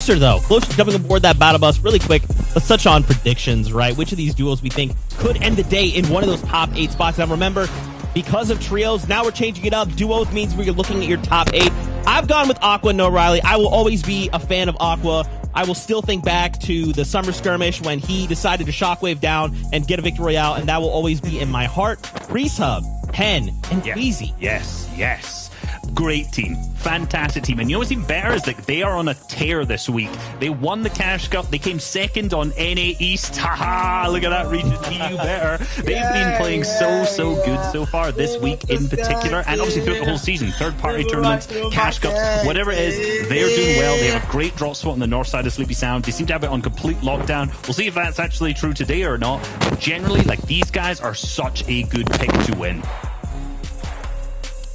Closer, though. Closer jumping aboard that battle bus really quick. Let's touch on predictions, right? Which of these duos we think could end the day in one of those top 8 spots. Now, remember, because of trios, now we're changing it up. Duos means we're looking at your top 8. I've gone with Aqua and Noah Riley. I will always be a fan of Aqua. I will still think back to the summer skirmish when he decided to shockwave down and get a victory royale, and that will always be in my heart. Reese Hub, Pen, and Queasy. Yes. Great team. Fantastic team. And you know what's even better is that they are on a tear this week. They won the Cash Cup. They came second on NA East. Haha, look at that, Regis. You better. They've been playing so good so far this week in particular, and obviously throughout the whole season. Third-party tournaments, Cash Cups, whatever it is, they're doing well. They have a great drop spot on the north side of Sleepy Sound. They seem to have it on complete lockdown. We'll see if that's actually true today or not. But generally, like, these guys are such a good pick to win.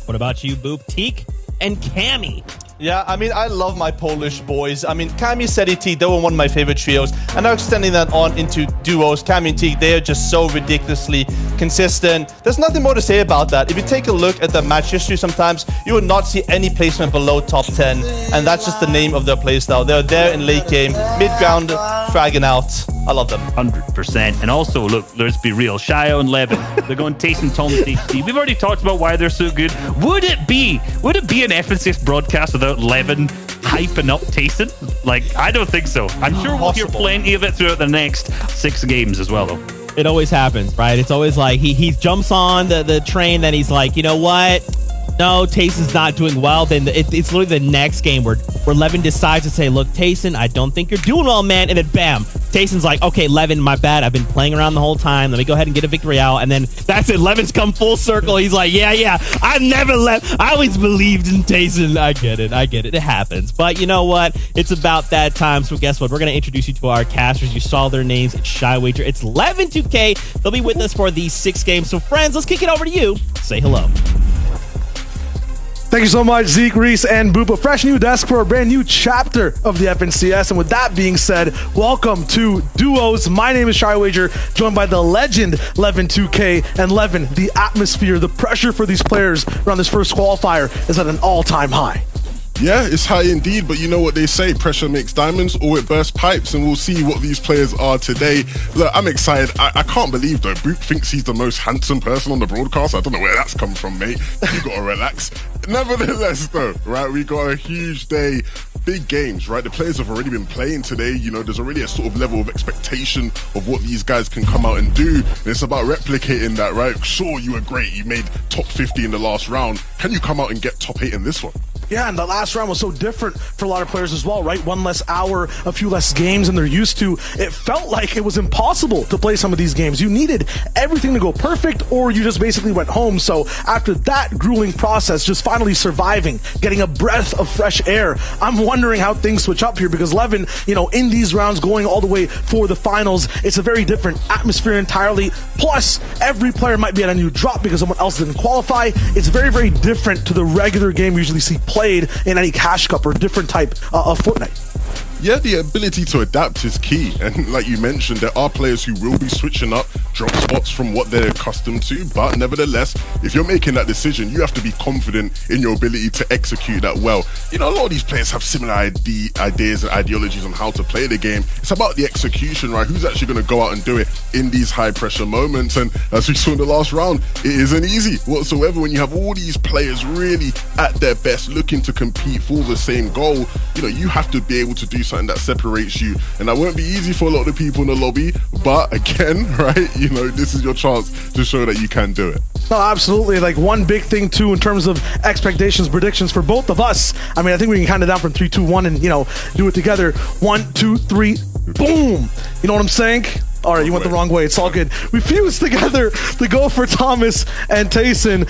What about you, Boop? Teak and Cammy. Yeah, I mean, I love my Polish boys. I mean, Cammy, Seti, Teak, they were one of my favorite trios. And now extending that on into duos, Cammy and Teak, they are just so ridiculously consistent. There's nothing more to say about that. If you take a look at the match history sometimes, you would not see any placement below top 10. And that's just the name of their playstyle. They're there in late game, mid-ground, fragging out. I love them. 100%. And also, look, let's be real. Shio and Levin, they're going Tayson, Thomas, HD. We've already talked about why they're so good. Would it be an FNCS broadcast without Levin hyping up Tayson? Like, I don't think so. I'm sure we'll hear plenty of it throughout the next 6 games as well, though. It always happens, right? It's always like he jumps on the train, then he's like, you know what? No, Tayson's not doing well. Then it's literally the next game where Levin decides to say, look, Tayson, I don't think you're doing well, man. And then bam, Tayson's like, okay, Levin, my bad. I've been playing around the whole time. Let me go ahead and get a victory out. And then that's it. Levin's come full circle. He's like, yeah. I never left. I always believed in Tayson. I get it. It happens. But you know what? It's about that time. So guess what? We're going to introduce you to our casters. You saw their names. It's Shy Wager. It's Levin 2K. They'll be with us for these 6 games. So friends, let's kick it over to you. Say hello. Thank you so much, Zeke, Reese, and Boop. A fresh new desk for a brand new chapter of the FNCS. And with that being said, welcome to Duos. My name is Shy Wager, joined by the legend Levin 2K. And Levin, the atmosphere, the pressure for these players around this first qualifier is at an all-time high. Yeah, it's high indeed, but you know what they say, pressure makes diamonds or it bursts pipes, and we'll see what these players are today. Look, I'm excited. I can't believe, though, Boop thinks he's the most handsome person on the broadcast. I don't know where that's come from, mate. You gotta relax. Nevertheless, though, right, we got a huge day. Big games, right? The players have already been playing today. You know, there's already a sort of level of expectation of what these guys can come out and do. And it's about replicating that, right? Sure, you were great. You made top 50 in the last round. Can you come out and get top 8 in this one? Yeah, and the last round was so different for a lot of players as well, right? One less hour, a few less games than they're used to. It felt like it was impossible to play some of these games. You needed everything to go perfect, or you just basically went home. So after that grueling process, just finally surviving, getting a breath of fresh air, I'm wondering how things switch up here, because Levin, you know, in these rounds going all the way for the finals, it's a very different atmosphere entirely. Plus, every player might be at a new drop because someone else didn't qualify. It's very, very different to the regular game we usually see played in any Cash Cup or different type of Fortnite. Yeah, the ability to adapt is key. And like you mentioned, there are players who will be switching up drop spots from what they're accustomed to. But nevertheless, if you're making that decision, you have to be confident in your ability to execute that well. You know, a lot of these players have similar ideas and ideologies on how to play the game. It's about the execution, right? Who's actually going to go out and do it in these high pressure moments? And as we saw in the last round, it isn't easy whatsoever when you have all these players really at their best looking to compete for the same goal. You know, you have to be able to do something that separates you, and that won't be easy for a lot of people in the lobby, but again, right, you know, this is your chance to show that you can do it. No, absolutely. Like, one big thing too in terms of expectations, predictions for both of us. I mean, I think we can count it down from 3, 2, 1 and, you know, do it together. 1, 2, 3, boom. You know what I'm saying? All right, you went the wrong way. It's all good. We fused together to go for Thomas and Tayson.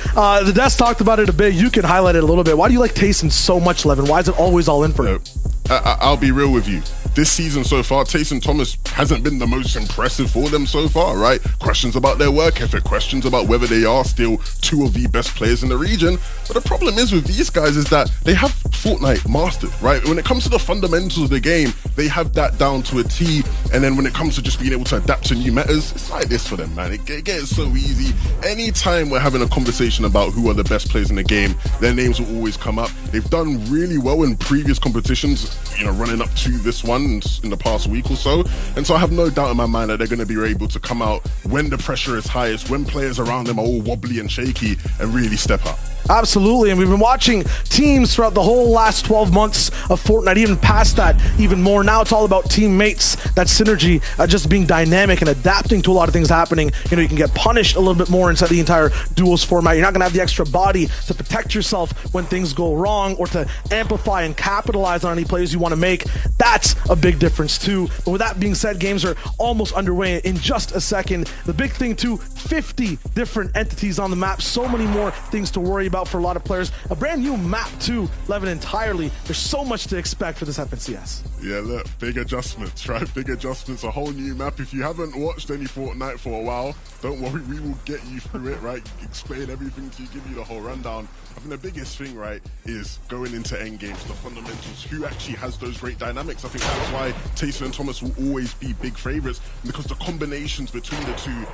The desk talked about it a bit. You can highlight it a little bit. Why do you like Tayson so much, Levin? Why is it always all in for him? I'll be real with you. this season so far, Taysom Thomas hasn't been the most impressive for them so far, right? Questions about their work ethic, questions about whether they are still two of the best players in the region. But the problem is with these guys is that they have Fortnite mastered, right? When it comes to the fundamentals of the game, they have that down to a T. And then when it comes to just being able to adapt to new metas, it's like this for them, man. It gets so easy. Anytime we're having a conversation about who are the best players in the game, their names will always come up. They've done really well in previous competitions, you know, running up to this one in the past week or so. And so I have no doubt in my mind that they're going to be able to come out when the pressure is highest, when players around them are all wobbly and shaky, and really step up. Absolutely, and we've been watching teams throughout the whole last 12 months of Fortnite, even past that, even more. Now it's all about teammates, that synergy, just being dynamic and adapting to a lot of things happening. You know, you can get punished a little bit more inside the entire duos format. You're not going to have the extra body to protect yourself when things go wrong or to amplify and capitalize on any plays you want to make. That's a big difference too. But with that being said, games are almost underway in just a second. The big thing too, 50 different entities on the map, so many more things to worry about for a lot of players. A brand new map too, Levin, entirely. There's so much to expect for this FNCS. Yeah, look, big adjustments, right? Big adjustments, a whole new map. If you haven't watched any Fortnite for a while, don't worry, we will get you through it, right? Explain everything to you, give you the whole rundown. I think the biggest thing, right, is going into endgames, the fundamentals, who actually has those great dynamics. I think that's why Taysom and Thomas will always be big favorites, because the combinations between the two,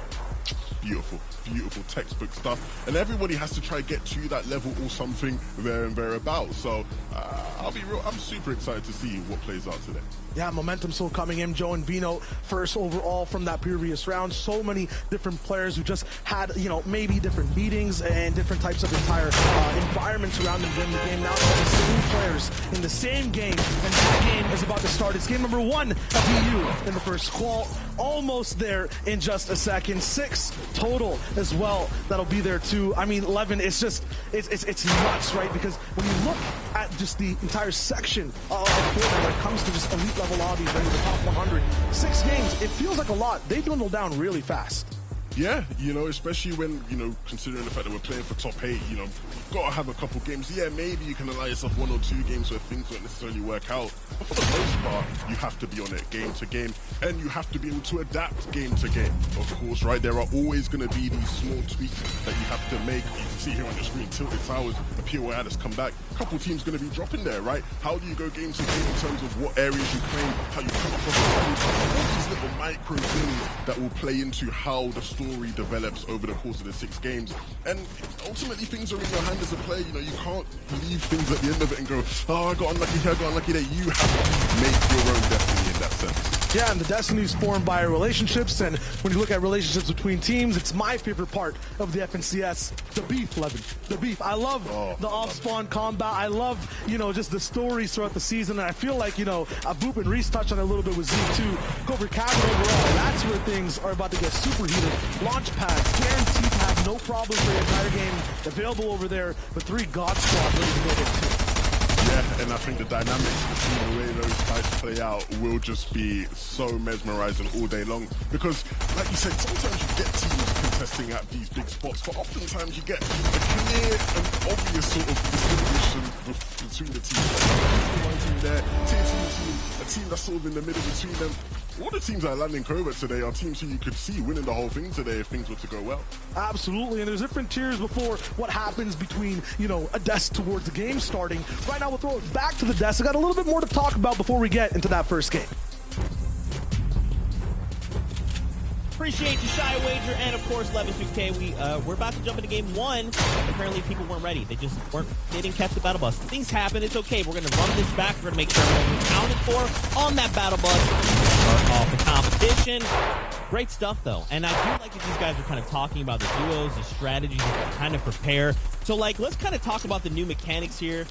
beautiful, beautiful textbook stuff, and everybody has to try to get to that level or something there and thereabouts. So I'll be real, I'm super excited to see what plays out today. Yeah, momentum still coming in. Joe and Vino first overall from that previous round. So many different players who just had, you know, maybe different meetings and different types of entire environments around them in the game. Now it's the same players in the same game, and that game is about to start. It's game number 1 of EU in the first qual. Almost there in just a second. 6 total as well that'll be there too. I mean, Levin, it's just, it's nuts, right? Because when you look at just the entire section of Fortnite when it comes to just elite level lobbies into the top 100, 6 games, it feels like a lot. They dwindle down really fast. Yeah, you know, especially when, you know, considering the fact that we're playing for top 8, you know, you've got to have a couple games. Yeah, maybe you can allow yourself 1 or 2 games where things don't necessarily work out. But for the most part, you have to be on it game to game, and you have to be able to adapt game to game. Of course, right, there are always going to be these small tweaks that you have to make. You can see here on the screen, Tilted Towers, a POI has come back. A couple teams going to be dropping there, right? How do you go game to game in terms of what areas you claim, how you come across the teams, all these little micro things that will play into how the story develops over the course of the 6 games. And ultimately things are in your hand as a player. You know, you can't leave things at the end of it and go, oh, I got unlucky here, I got unlucky there. You have to make your own destiny in that sense. Yeah, and the destiny is formed by relationships, and when you look at relationships between teams, it's my favorite part of the FNCS, the beef, Levin. The beef. I love the off-spawn combat. I love, you know, just the stories throughout the season, and I feel like, you know, Boop and Reese touched on it a little bit with Zeke too. Go for Cabin overall. That's where things are about to get superheated. Launch pads, guaranteed to have no problems for the entire game. Available over there, but 3 God Squad ready to go there too. Yeah, and I think the dynamics between the way those fights play out will just be so mesmerizing all day long. Because, like you said, sometimes you get teams contesting at these big spots, but oftentimes you get a clear and obvious sort of distinction between the teams. One team there, tier 2 team, a team that's sort of in the middle between them. All the teams that are landing Covert today are teams who you could see winning the whole thing today if things were to go well. Absolutely, and there's different tiers before what happens between, you know, a desk towards the game starting. Right now, we'll throw it back to the desk. I got a little bit more to talk about before we get into that first game. Appreciate you, Shy Wager, and of course, Levin2K. We're about to jump into game 1. Apparently, people weren't ready. They didn't catch the battle bus. Things happen. It's okay. We're going to run this back. We're going to make sure everyone's accounted for on that battle bus. Start off the competition. Great stuff, though. And I do like that these guys are kind of talking about the duos, the strategies, to kind of prepare. So, like, let's kind of talk about the new mechanics here.